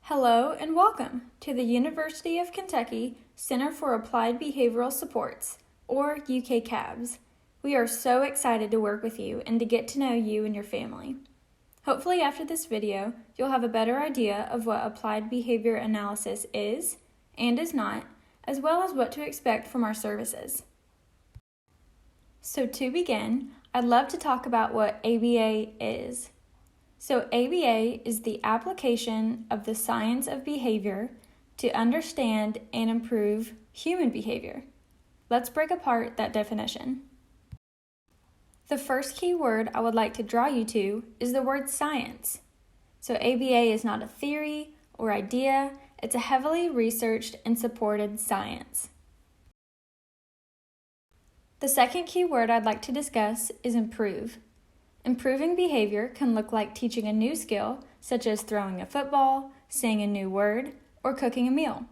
Hello and welcome to the University of Kentucky Center for Applied Behavioral Supports, or CABS. We are so excited to work with you and to get to know you and your family. Hopefully after this video, you'll have a better idea of what applied behavior analysis is and is not, as well as what to expect from our services. So to begin, I'd love to talk about what ABA is. So ABA is the application of the science of behavior to understand and improve human behavior. Let's break apart that definition. The first key word I would like to draw you to is the word science. So ABA is not a theory or idea, it's a heavily researched and supported science. The second key word I'd like to discuss is improve. Improving behavior can look like teaching a new skill, such as throwing a football, saying a new word, or cooking a meal.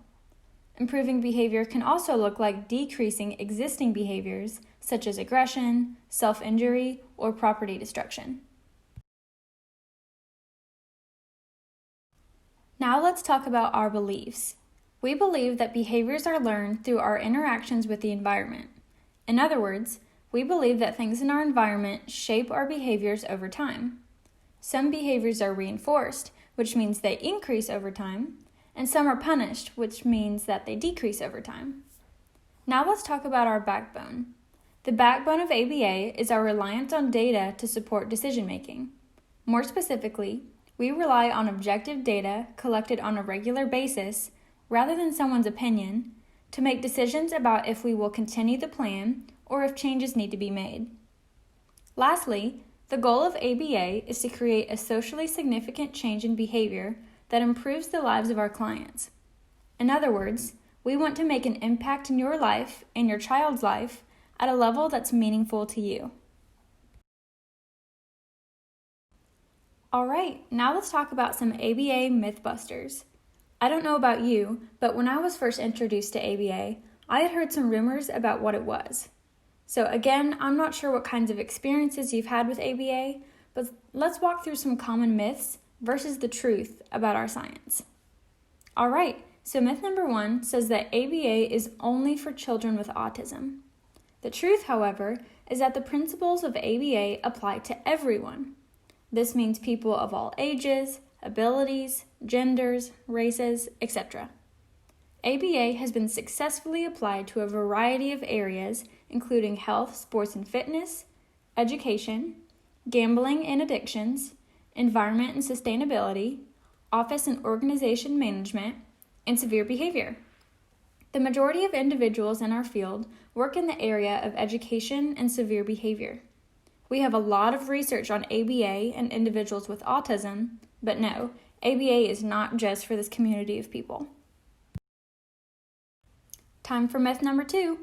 Improving behavior can also look like decreasing existing behaviors, such as aggression, self-injury, or property destruction. Now let's talk about our beliefs. We believe that behaviors are learned through our interactions with the environment. In other words, we believe that things in our environment shape our behaviors over time. Some behaviors are reinforced, which means they increase over time, and some are punished, which means that they decrease over time. Now let's talk about our backbone. The backbone of ABA is our reliance on data to support decision-making. More specifically, we rely on objective data collected on a regular basis, rather than someone's opinion, to make decisions about if we will continue the plan or if changes need to be made. Lastly, the goal of ABA is to create a socially significant change in behavior that improves the lives of our clients. In other words, we want to make an impact in your life and your child's life at a level that's meaningful to you. Alright, now let's talk about some ABA mythbusters. I don't know about you, but when I was first introduced to ABA, I had heard some rumors about what it was. So again, I'm not sure what kinds of experiences you've had with ABA, but let's walk through some common myths versus the truth about our science. Alright, so myth number 1 says that ABA is only for children with autism. The truth, however, is that the principles of ABA apply to everyone. This means people of all ages, abilities, genders, races, etc. ABA has been successfully applied to a variety of areas, including health, sports and fitness, education, gambling and addictions, environment and sustainability, office and organization management, and severe behavior. The majority of individuals in our field work in the area of education and severe behavior. We have a lot of research on ABA and individuals with autism, but no, ABA is not just for this community of people. Time for myth number 2.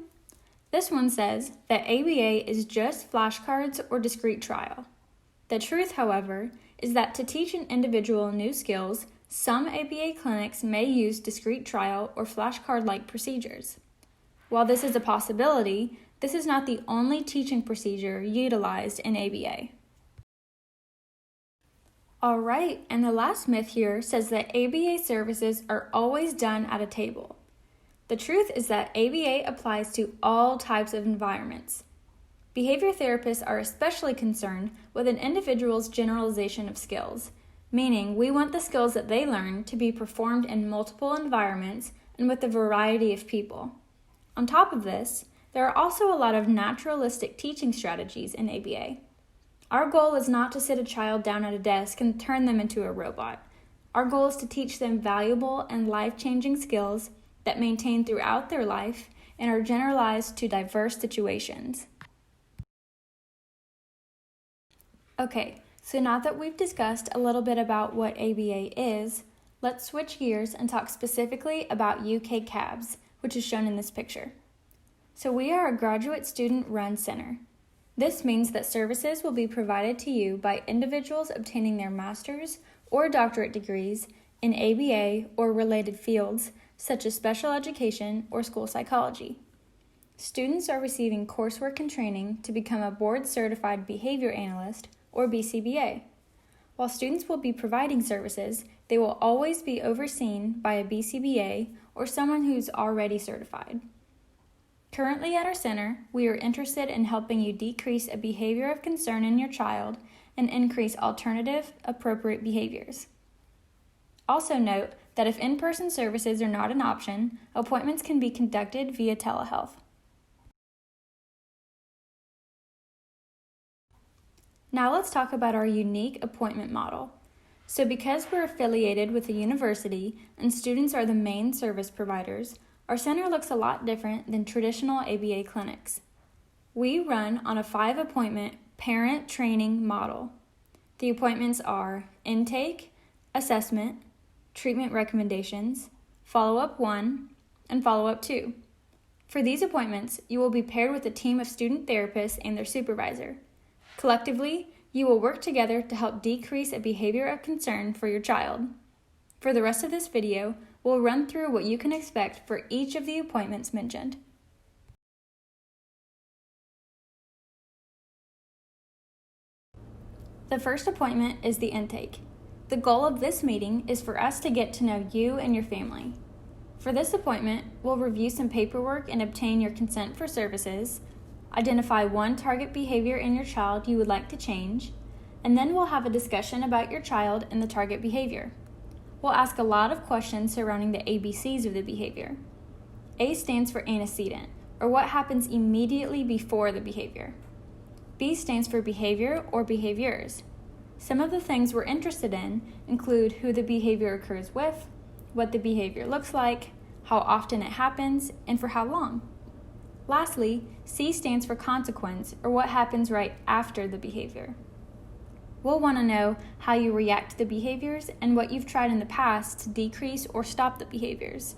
This one says that ABA is just flashcards or discrete trial. The truth, however, is that to teach an individual new skills, some ABA clinics may use discrete trial or flashcard-like procedures. While this is a possibility, this is not the only teaching procedure utilized in ABA. Alright, and the last myth here says that ABA services are always done at a table. The truth is that ABA applies to all types of environments. Behavior therapists are especially concerned with an individual's generalization of skills, meaning we want the skills that they learn to be performed in multiple environments and with a variety of people. On top of this, there are also a lot of naturalistic teaching strategies in ABA. Our goal is not to sit a child down at a desk and turn them into a robot. Our goal is to teach them valuable and life-changing skills that maintain throughout their life and are generalized to diverse situations. Okay, so now that we've discussed a little bit about what ABA is, let's switch gears and talk specifically about CABS, which is shown in this picture. So we are a graduate student-run center. This means that services will be provided to you by individuals obtaining their master's or doctorate degrees in ABA or related fields, such as special education or school psychology. Students are receiving coursework and training to become a board-certified behavior analyst, or BCBA. While students will be providing services, they will always be overseen by a BCBA or someone who's already certified. Currently at our center, we are interested in helping you decrease a behavior of concern in your child and increase alternative, appropriate behaviors. Also note that if in-person services are not an option, appointments can be conducted via telehealth. Now let's talk about our unique appointment model. So because we're affiliated with a university and students are the main service providers, our center looks a lot different than traditional ABA clinics. We run on a 5-appointment parent training model. The appointments are intake, assessment, treatment recommendations, follow-up 1, and follow-up 2. For these appointments, you will be paired with a team of student therapists and their supervisor. Collectively, you will work together to help decrease a behavior of concern for your child. For the rest of this video, we'll run through what you can expect for each of the appointments mentioned. The first appointment is the intake. The goal of this meeting is for us to get to know you and your family. For this appointment, we'll review some paperwork and obtain your consent for services, identify one target behavior in your child you would like to change, and then we'll have a discussion about your child and the target behavior. We'll ask a lot of questions surrounding the ABCs of the behavior. A stands for antecedent, or what happens immediately before the behavior. B stands for behavior or behaviors. Some of the things we're interested in include who the behavior occurs with, what the behavior looks like, how often it happens, and for how long. Lastly, C stands for consequence, or what happens right after the behavior. We'll want to know how you react to the behaviors and what you've tried in the past to decrease or stop the behaviors.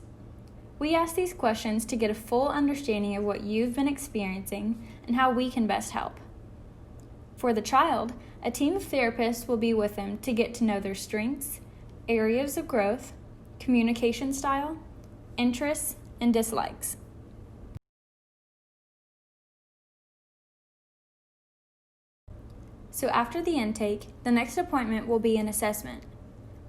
We ask these questions to get a full understanding of what you've been experiencing and how we can best help. For the child, a team of therapists will be with them to get to know their strengths, areas of growth, communication style, interests, and dislikes. So after the intake, the next appointment will be an assessment.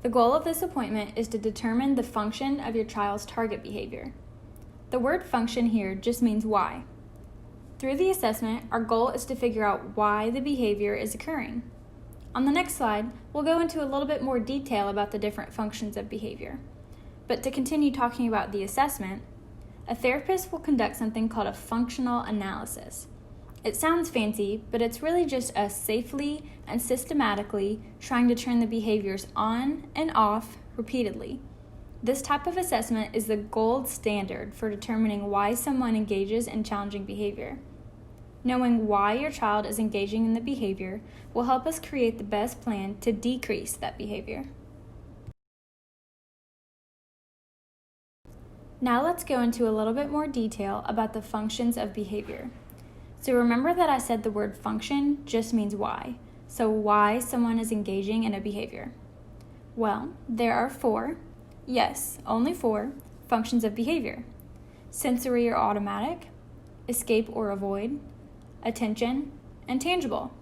The goal of this appointment is to determine the function of your child's target behavior. The word function here just means why. Through the assessment, our goal is to figure out why the behavior is occurring. On the next slide, we'll go into a little bit more detail about the different functions of behavior. But to continue talking about the assessment, a therapist will conduct something called a functional analysis. It sounds fancy, but it's really just us safely and systematically trying to turn the behaviors on and off repeatedly. This type of assessment is the gold standard for determining why someone engages in challenging behavior. Knowing why your child is engaging in the behavior will help us create the best plan to decrease that behavior. Now let's go into a little bit more detail about the functions of behavior. So remember that I said the word function just means why. So why someone is engaging in a behavior? Well, there are 4, yes, only 4, functions of behavior. Sensory or automatic, escape or avoid, attention, and tangible,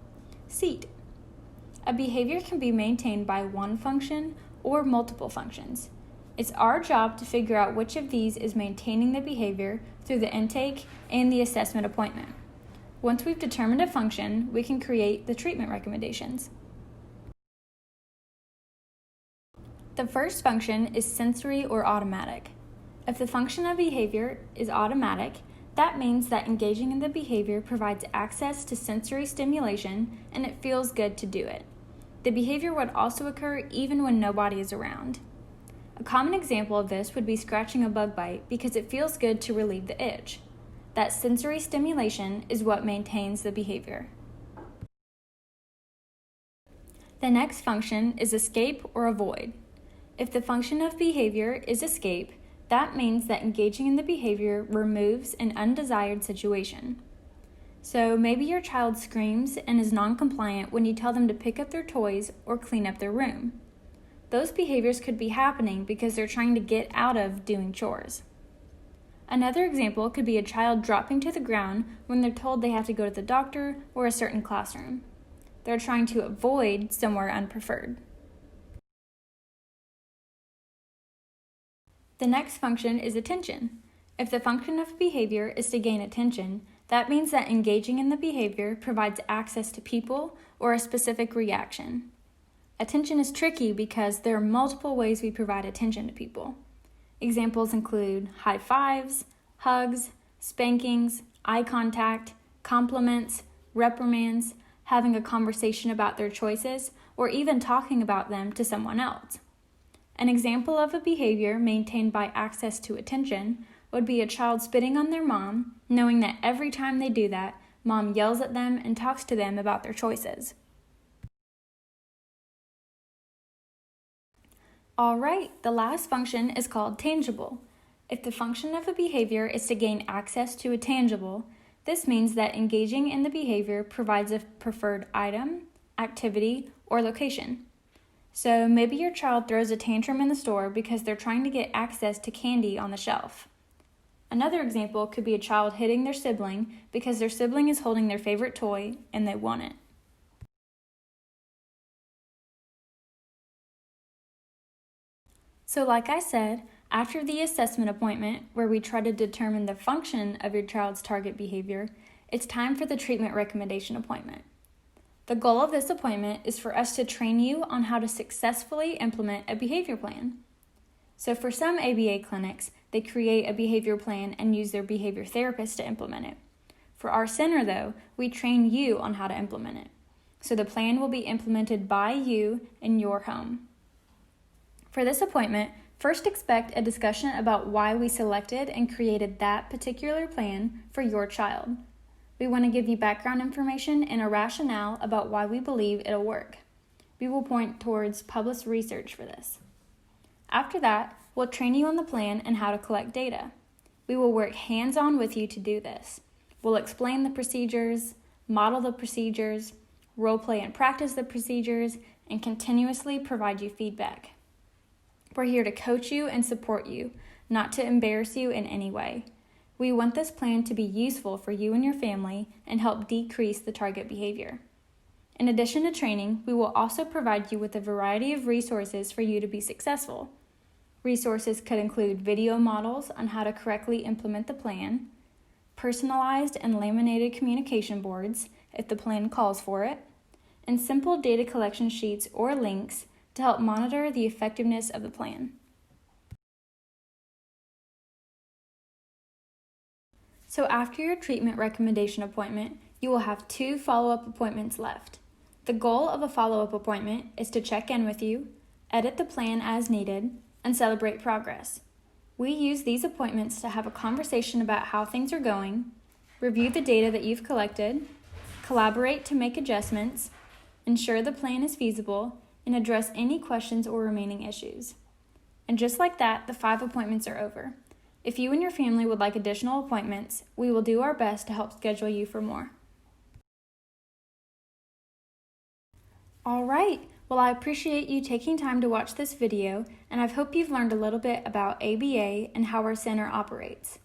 seat. A behavior can be maintained by one function or multiple functions. It's our job to figure out which of these is maintaining the behavior through the intake and the assessment appointment. Once we've determined a function, we can create the treatment recommendations. The first function is sensory or automatic. If the function of behavior is automatic, that means that engaging in the behavior provides access to sensory stimulation and it feels good to do it. The behavior would also occur even when nobody is around. A common example of this would be scratching a bug bite because it feels good to relieve the itch. That sensory stimulation is what maintains the behavior. The next function is escape or avoid. If the function of behavior is escape, that means that engaging in the behavior removes an undesired situation. So maybe your child screams and is non-compliant when you tell them to pick up their toys or clean up their room. Those behaviors could be happening because they're trying to get out of doing chores. Another example could be a child dropping to the ground when they're told they have to go to the doctor or a certain classroom. they're trying to avoid somewhere unpreferred. The next function is attention. If the function of behavior is to gain attention, that means that engaging in the behavior provides access to people or a specific reaction. Attention is tricky because there are multiple ways we provide attention to people. Examples include high fives, hugs, spankings, eye contact, compliments, reprimands, having a conversation about their choices, or even talking about them to someone else. An example of a behavior maintained by access to attention would be a child spitting on their mom, knowing that every time they do that, mom yells at them and talks to them about their choices. All right, the last function is called tangible. If the function of a behavior is to gain access to a tangible, this means that engaging in the behavior provides a preferred item, activity, or location. So maybe your child throws a tantrum in the store because they're trying to get access to candy on the shelf. Another example could be a child hitting their sibling because their sibling is holding their favorite toy and they want it. So like I said, after the assessment appointment, where we try to determine the function of your child's target behavior, it's time for the treatment recommendation appointment. The goal of this appointment is for us to train you on how to successfully implement a behavior plan. So for some ABA clinics, they create a behavior plan and use their behavior therapist to implement it. For our center, though, we train you on how to implement it. So the plan will be implemented by you in your home. For this appointment, first expect a discussion about why we selected and created that particular plan for your child. We want to give you background information and a rationale about why we believe it'll work. We will point towards published research for this. After that, we'll train you on the plan and how to collect data. We will work hands-on with you to do this. We'll explain the procedures, model the procedures, role play and practice the procedures, and continuously provide you feedback. We're here to coach you and support you, not to embarrass you in any way. We want this plan to be useful for you and your family and help decrease the target behavior. In addition to training, we will also provide you with a variety of resources for you to be successful. Resources could include video models on how to correctly implement the plan, personalized and laminated communication boards if the plan calls for it, and simple data collection sheets or links to help monitor the effectiveness of the plan. So after your treatment recommendation appointment, you will have 2 follow-up appointments left. The goal of a follow-up appointment is to check in with you, edit the plan as needed, and celebrate progress. We use these appointments to have a conversation about how things are going, review the data that you've collected, collaborate to make adjustments, ensure the plan is feasible, and address any questions or remaining issues. And just like that, the 5 appointments are over. If you and your family would like additional appointments, we will do our best to help schedule you for more. All right, well, I appreciate you taking time to watch this video, and I hope you've learned a little bit about ABA and how our center operates.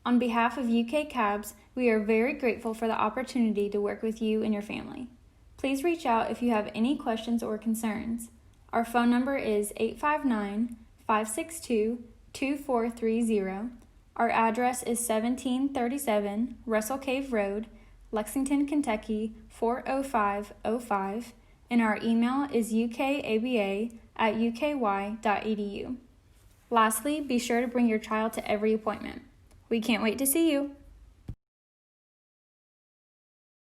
On behalf of UK CABS, we are very grateful for the opportunity to work with you and your family. Please reach out if you have any questions or concerns. Our phone number is 859-562-2430. Our address is 1737 Russell Cave Road, Lexington, Kentucky 40505, and our email is ukaba@uky.edu. Lastly, be sure to bring your child to every appointment. We can't wait to see you.